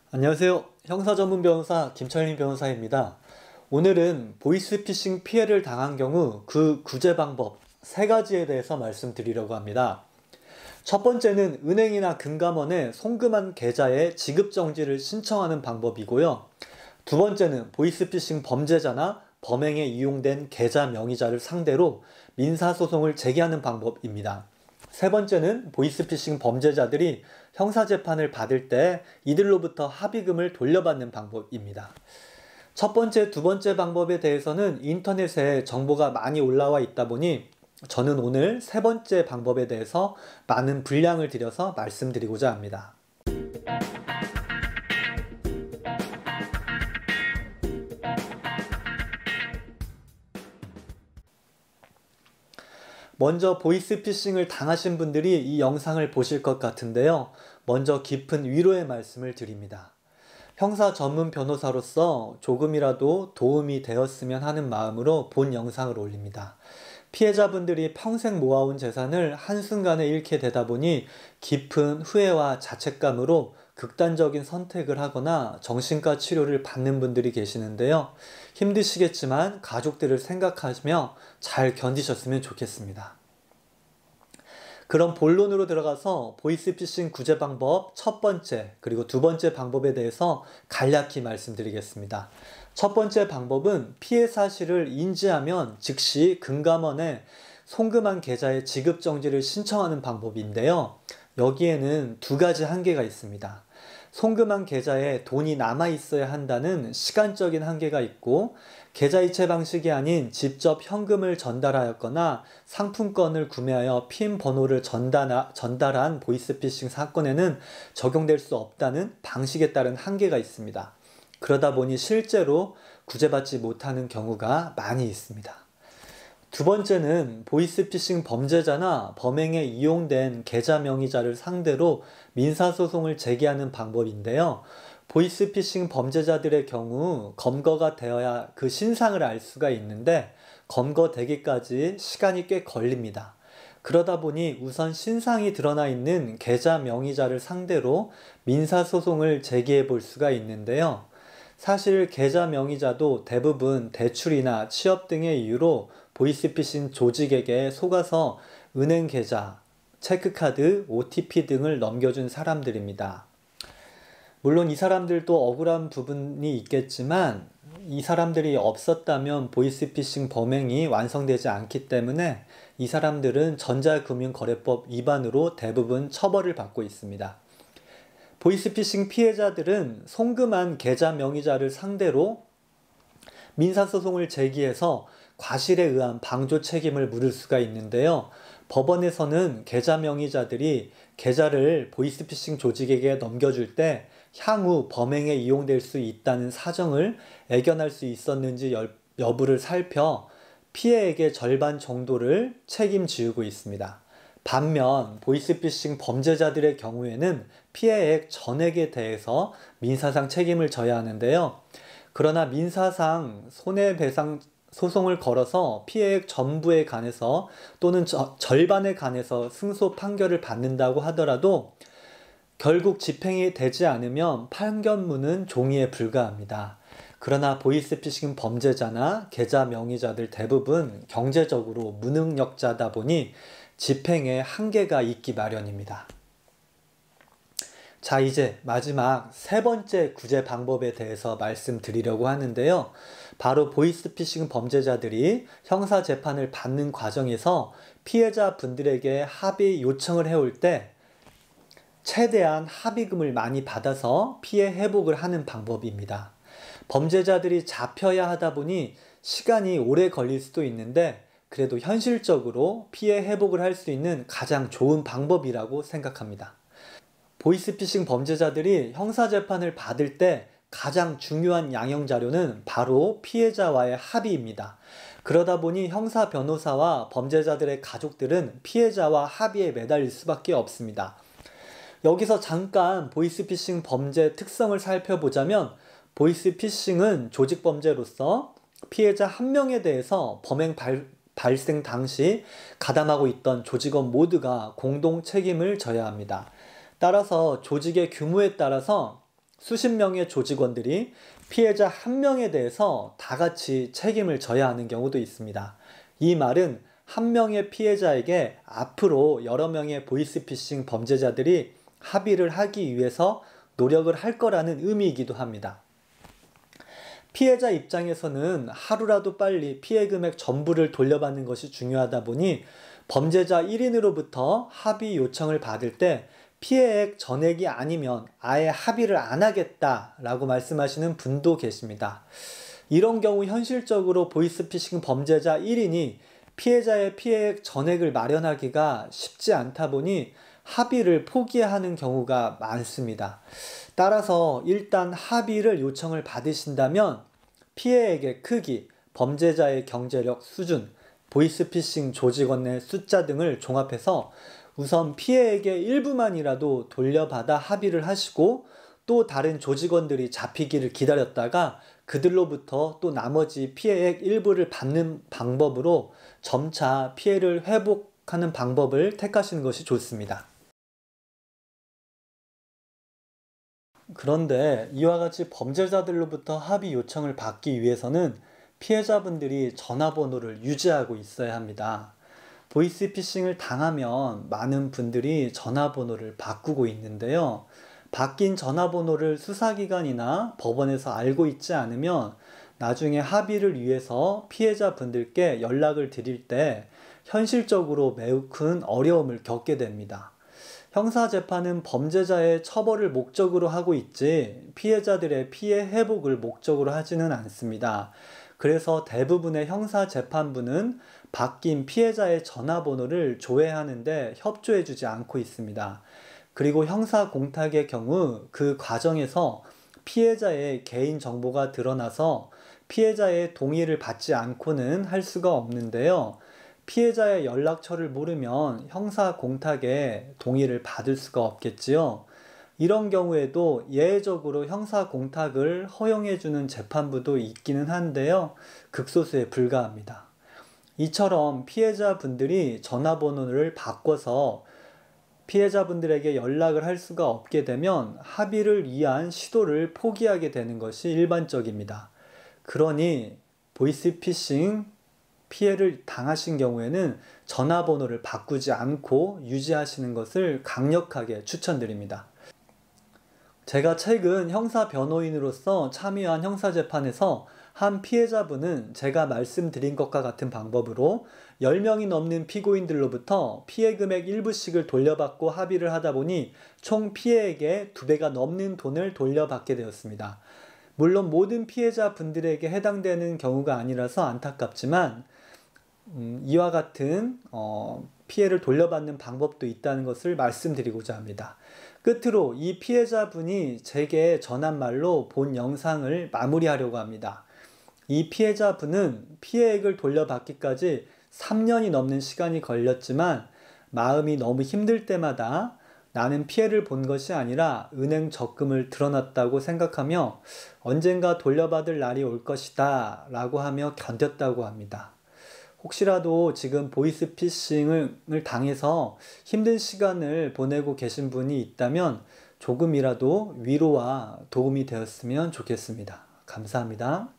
안녕하세요. 형사전문 변호사 김철민 변호사입니다. 오늘은 보이스피싱 피해를 당한 경우 그 구제 방법 3가지에 대해서 말씀드리려고 합니다. 첫 번째는 은행이나 금감원에 송금한 계좌의 지급 정지를 신청하는 방법이고요. 두 번째는 보이스피싱 범죄자나 범행에 이용된 계좌 명의자를 상대로 민사소송을 제기하는 방법입니다. 세 번째는 보이스피싱 범죄자들이 형사재판을 받을 때 이들로부터 합의금을 돌려받는 방법입니다. 첫 번째, 두 번째 방법에 대해서는 인터넷에 정보가 많이 올라와 있다 보니 저는 오늘 세 번째 방법에 대해서 많은 분량을 들여서 말씀드리고자 합니다. 먼저 보이스피싱을 당하신 분들이 이 영상을 보실 것 같은데요. 먼저 깊은 위로의 말씀을 드립니다. 형사 전문 변호사로서 조금이라도 도움이 되었으면 하는 마음으로 본 영상을 올립니다. 피해자분들이 평생 모아온 재산을 한순간에 잃게 되다 보니 깊은 후회와 자책감으로 극단적인 선택을 하거나 정신과 치료를 받는 분들이 계시는데요. 힘드시겠지만 가족들을 생각하시며 잘 견디셨으면 좋겠습니다. 그럼 본론으로 들어가서 보이스피싱 구제 방법 첫 번째 그리고 두 번째 방법에 대해서 간략히 말씀드리겠습니다. 첫 번째 방법은 피해 사실을 인지하면 즉시 금감원에 송금한 계좌의 지급 정지를 신청하는 방법인데요. 여기에는 2가지 한계가 있습니다. 송금한 계좌에 돈이 남아 있어야 한다는 시간적인 한계가 있고, 계좌 이체 방식이 아닌 직접 현금을 전달하였거나 상품권을 구매하여 핀 번호를 전달한 보이스피싱 사건에는 적용될 수 없다는 방식에 따른 한계가 있습니다. 그러다 보니 실제로 구제받지 못하는 경우가 많이 있습니다. 두 번째는 보이스피싱 범죄자나 범행에 이용된 계좌 명의자를 상대로 민사소송을 제기하는 방법인데요. 보이스피싱 범죄자들의 경우 검거가 되어야 그 신상을 알 수가 있는데 검거되기까지 시간이 꽤 걸립니다. 그러다 보니 우선 신상이 드러나 있는 계좌 명의자를 상대로 민사소송을 제기해 볼 수가 있는데요. 사실 계좌 명의자도 대부분 대출이나 취업 등의 이유로 보이스피싱 조직에게 속아서 은행 계좌, 체크카드, OTP 등을 넘겨준 사람들입니다. 물론 이 사람들도 억울한 부분이 있겠지만 이 사람들이 없었다면 보이스피싱 범행이 완성되지 않기 때문에 이 사람들은 전자금융거래법 위반으로 대부분 처벌을 받고 있습니다. 보이스피싱 피해자들은 송금한 계좌 명의자를 상대로 민사소송을 제기해서 과실에 의한 방조 책임을 물을 수가 있는데요. 법원에서는 계좌 명의자들이 계좌를 보이스피싱 조직에게 넘겨줄 때 향후 범행에 이용될 수 있다는 사정을 애견할 수 있었는지 여부를 살펴 피해액의 절반 정도를 책임지우고 있습니다. 반면 보이스피싱 범죄자들의 경우에는 피해액 전액에 대해서 민사상 책임을 져야 하는데요. 그러나 민사상 손해배상 소송을 걸어서 피해액 전부에 관해서 또는 절반에 관해서 승소 판결을 받는다고 하더라도 결국 집행이 되지 않으면 판결문은 종이에 불과합니다. 그러나 보이스피싱 범죄자나 계좌 명의자들 대부분 경제적으로 무능력자다 보니 집행에 한계가 있기 마련입니다. 자, 이제 마지막 세 번째 구제 방법에 대해서 말씀드리려고 하는데요. 바로 보이스피싱 범죄자들이 형사재판을 받는 과정에서 피해자분들에게 합의 요청을 해올 때 최대한 합의금을 많이 받아서 피해 회복을 하는 방법입니다. 범죄자들이 잡혀야 하다 보니 시간이 오래 걸릴 수도 있는데 그래도 현실적으로 피해 회복을 할 수 있는 가장 좋은 방법이라고 생각합니다. 보이스피싱 범죄자들이 형사재판을 받을 때 가장 중요한 양형자료는 바로 피해자와의 합의입니다. 그러다 보니 형사 변호사와 범죄자들의 가족들은 피해자와 합의에 매달릴 수밖에 없습니다. 여기서 잠깐 보이스피싱 범죄 특성을 살펴보자면 보이스피싱은 조직범죄로서 피해자 한 명에 대해서 범행 발생 당시 가담하고 있던 조직원 모두가 공동 책임을 져야 합니다. 따라서 조직의 규모에 따라서 수십 명의 조직원들이 피해자 한 명에 대해서 다 같이 책임을 져야 하는 경우도 있습니다. 이 말은 한 명의 피해자에게 앞으로 여러 명의 보이스피싱 범죄자들이 합의를 하기 위해서 노력을 할 거라는 의미이기도 합니다. 피해자 입장에서는 하루라도 빨리 피해 금액 전부를 돌려받는 것이 중요하다 보니 범죄자 1인으로부터 합의 요청을 받을 때 피해액 전액이 아니면 아예 합의를 안 하겠다라고 말씀하시는 분도 계십니다. 이런 경우 현실적으로 보이스피싱 범죄자 1인이 피해자의 피해액 전액을 마련하기가 쉽지 않다 보니 합의를 포기하는 경우가 많습니다. 따라서 일단 합의를 요청을 받으신다면 피해액의 크기, 범죄자의 경제력 수준, 보이스피싱 조직원 내 숫자 등을 종합해서 우선 피해액의 일부만이라도 돌려받아 합의를 하시고 또 다른 조직원들이 잡히기를 기다렸다가 그들로부터 또 나머지 피해액 일부를 받는 방법으로 점차 피해를 회복하는 방법을 택하시는 것이 좋습니다. 그런데 이와 같이 범죄자들로부터 합의 요청을 받기 위해서는 피해자분들이 전화번호를 유지하고 있어야 합니다. 보이스피싱을 당하면 많은 분들이 전화번호를 바꾸고 있는데요. 바뀐 전화번호를 수사기관이나 법원에서 알고 있지 않으면 나중에 합의를 위해서 피해자분들께 연락을 드릴 때 현실적으로 매우 큰 어려움을 겪게 됩니다. 형사재판은 범죄자의 처벌을 목적으로 하고 있지 피해자들의 피해 회복을 목적으로 하지는 않습니다. 그래서 대부분의 형사재판부는 바뀐 피해자의 전화번호를 조회하는데 협조해주지 않고 있습니다. 그리고 형사공탁의 경우 그 과정에서 피해자의 개인정보가 드러나서 피해자의 동의를 받지 않고는 할 수가 없는데요. 피해자의 연락처를 모르면 형사공탁에 동의를 받을 수가 없겠지요. 이런 경우에도 예외적으로 형사공탁을 허용해주는 재판부도 있기는 한데요. 극소수에 불과합니다. 이처럼 피해자분들이 전화번호를 바꿔서 피해자분들에게 연락을 할 수가 없게 되면 합의를 위한 시도를 포기하게 되는 것이 일반적입니다. 그러니 보이스피싱 피해를 당하신 경우에는 전화번호를 바꾸지 않고 유지하시는 것을 강력하게 추천드립니다. 제가 최근 형사 변호인으로서 참여한 형사재판에서 한 피해자분은 제가 말씀드린 것과 같은 방법으로 10명이 넘는 피고인들로부터 피해 금액 일부씩을 돌려받고 합의를 하다 보니 총 피해액의 2배가 넘는 돈을 돌려받게 되었습니다. 물론 모든 피해자분들에게 해당되는 경우가 아니라서 안타깝지만 이와 같은 피해를 돌려받는 방법도 있다는 것을 말씀드리고자 합니다. 끝으로 이 피해자분이 제게 전한 말로 본 영상을 마무리하려고 합니다. 이 피해자분은 피해액을 돌려받기까지 3년이 넘는 시간이 걸렸지만 마음이 너무 힘들 때마다 나는 피해를 본 것이 아니라 은행 적금을 들어놨다고 생각하며 언젠가 돌려받을 날이 올 것이다 라고 하며 견뎠다고 합니다. 혹시라도 지금 보이스피싱을 당해서 힘든 시간을 보내고 계신 분이 있다면 조금이라도 위로와 도움이 되었으면 좋겠습니다. 감사합니다.